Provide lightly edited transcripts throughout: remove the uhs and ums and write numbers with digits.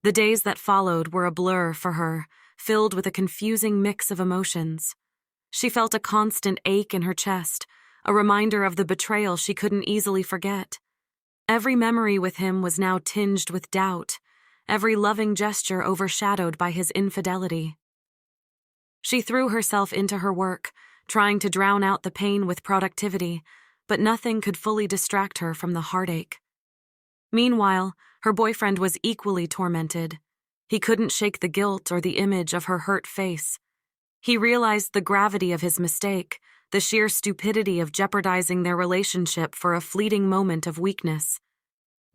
The days that followed were a blur for her, filled with a confusing mix of emotions. She felt a constant ache in her chest, a reminder of the betrayal she couldn't easily forget. Every memory with him was now tinged with doubt, every loving gesture overshadowed by his infidelity. She threw herself into her work, trying to drown out the pain with productivity, but nothing could fully distract her from the heartache. Meanwhile, her boyfriend was equally tormented. He couldn't shake the guilt or the image of her hurt face. He realized the gravity of his mistake, the sheer stupidity of jeopardizing their relationship for a fleeting moment of weakness.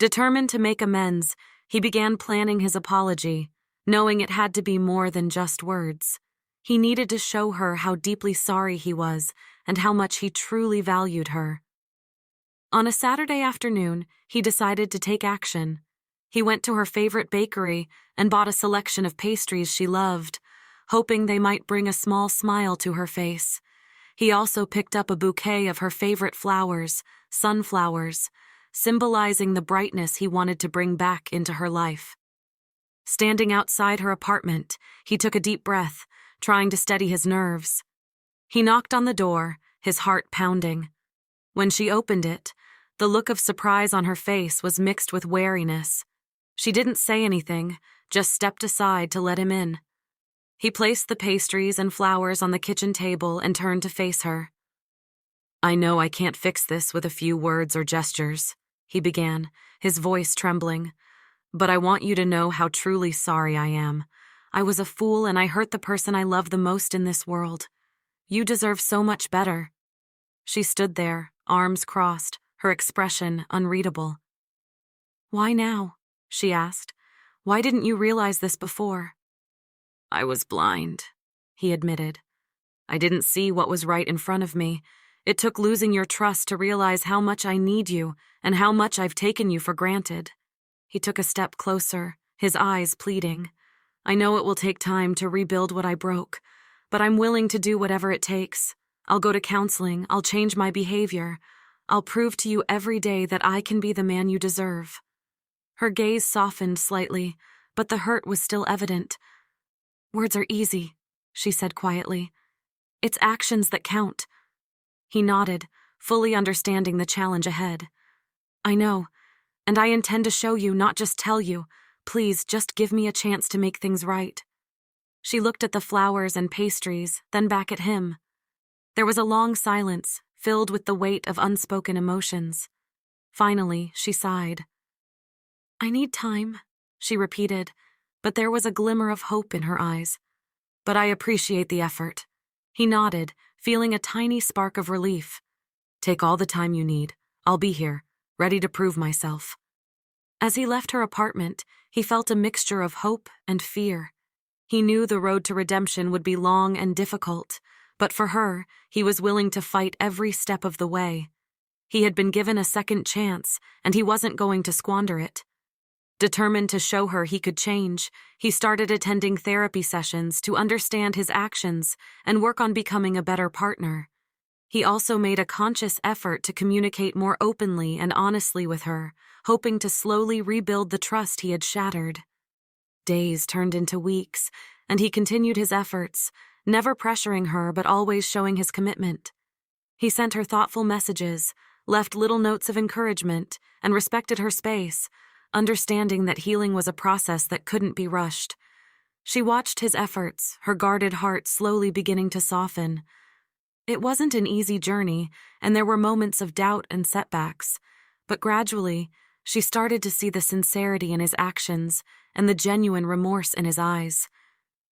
Determined to make amends, he began planning his apology, knowing it had to be more than just words. He needed to show her how deeply sorry he was and how much he truly valued her. On a Saturday afternoon, he decided to take action. He went to her favorite bakery and bought a selection of pastries she loved, hoping they might bring a small smile to her face. He also picked up a bouquet of her favorite flowers, sunflowers, symbolizing the brightness he wanted to bring back into her life. Standing outside her apartment, he took a deep breath, trying to steady his nerves. He knocked on the door, his heart pounding. When she opened it, the look of surprise on her face was mixed with wariness. She didn't say anything, just stepped aside to let him in. He placed the pastries and flowers on the kitchen table and turned to face her. "I know I can't fix this with a few words or gestures," he began, his voice trembling. "But I want you to know how truly sorry I am. I was a fool and I hurt the person I love the most in this world. You deserve so much better." She stood there, arms crossed, her expression unreadable. "Why now?" she asked. "Why didn't you realize this before?" "I was blind," he admitted. "I didn't see what was right in front of me. It took losing your trust to realize how much I need you and how much I've taken you for granted." He took a step closer, his eyes pleading. "I know it will take time to rebuild what I broke, but I'm willing to do whatever it takes. I'll go to counseling, I'll change my behavior. I'll prove to you every day that I can be the man you deserve." Her gaze softened slightly, but the hurt was still evident. "Words are easy," she said quietly. "It's actions that count." He nodded, fully understanding the challenge ahead. "I know, and I intend to show you, not just tell you. Please, just give me a chance to make things right." She looked at the flowers and pastries, then back at him. There was a long silence, filled with the weight of unspoken emotions. Finally, she sighed. "I need time," she repeated, but there was a glimmer of hope in her eyes. "But I appreciate the effort." He nodded, feeling a tiny spark of relief. "Take all the time you need. I'll be here, ready to prove myself." As he left her apartment, he felt a mixture of hope and fear. He knew the road to redemption would be long and difficult, but for her, he was willing to fight every step of the way. He had been given a second chance, and he wasn't going to squander it. Determined to show her he could change, he started attending therapy sessions to understand his actions and work on becoming a better partner. He also made a conscious effort to communicate more openly and honestly with her, hoping to slowly rebuild the trust he had shattered. Days turned into weeks, and he continued his efforts, never pressuring her but always showing his commitment. He sent her thoughtful messages, left little notes of encouragement, and respected her space, understanding that healing was a process that couldn't be rushed. She watched his efforts, her guarded heart slowly beginning to soften. It wasn't an easy journey, and there were moments of doubt and setbacks, but gradually, she started to see the sincerity in his actions and the genuine remorse in his eyes.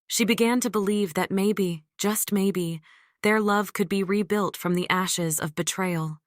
She began to believe that maybe, just maybe, their love could be rebuilt from the ashes of betrayal.